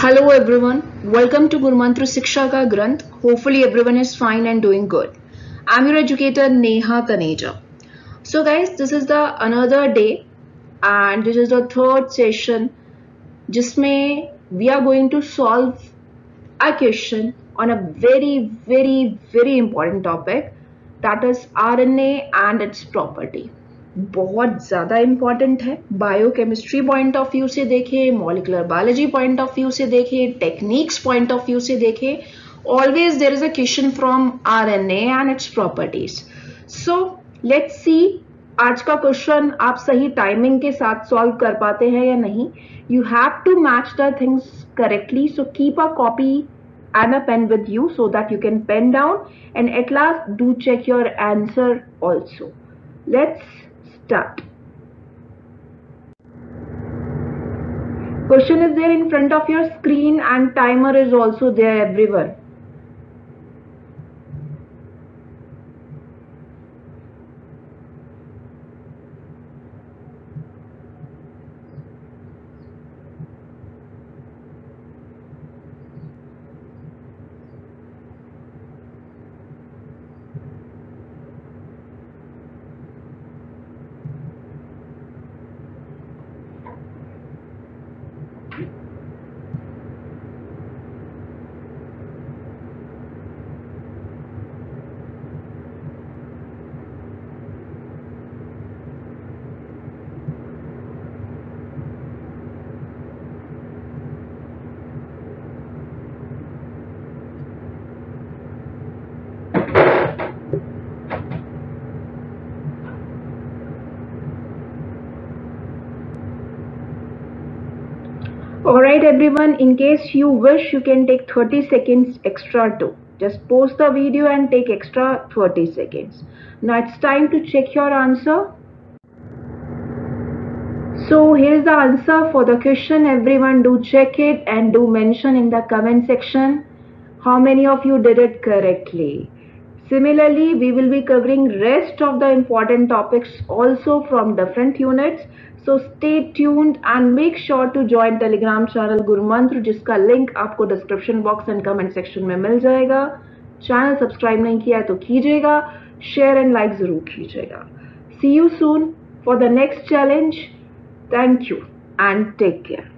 Hello everyone, welcome to Gurmantra Shiksha Ka Granth. Hopefully everyone is fine and doing good. I'm your educator Neha Taneja. So guys, this is the another day and this is the third session जिसमें we are going to solve a question on a very important topic, that is RNA and its property. बहुत ज़्यादा important है. Biochemistry point of view से देखें, molecular biology point of view से देखें, techniques point of view से देखें, always there is a question from RNA and its properties. So let's see आज का क्वेश्चन आप सही टाइमिंग के साथ सॉल्व कर पाते हैं या नहीं. You have to match the things correctly, so keep a copy and a pen with you so that you can pen down, and at last do check your answer also. Let's start. Question is there in front of your screen and timer is also there everywhere. Alright everyone, in case you wish, you can take 30 seconds extra too. Just pause the video and take extra 30 seconds. Now it's time to check your answer. So here's the answer for the question. Everyone do check it and do mention in the comment section how many of you did it correctly. Similarly, we will be covering rest of the important topics also from different units. So stay tuned and make sure to join Telegram channel गुरुमंत्र, जिसका link आपको description box and comment section में मिल जाएगा. Channel subscribe नहीं किया तो कीजिएगा, share and like जरूर कीजिएगा. See you soon for the next challenge. Thank you and take care.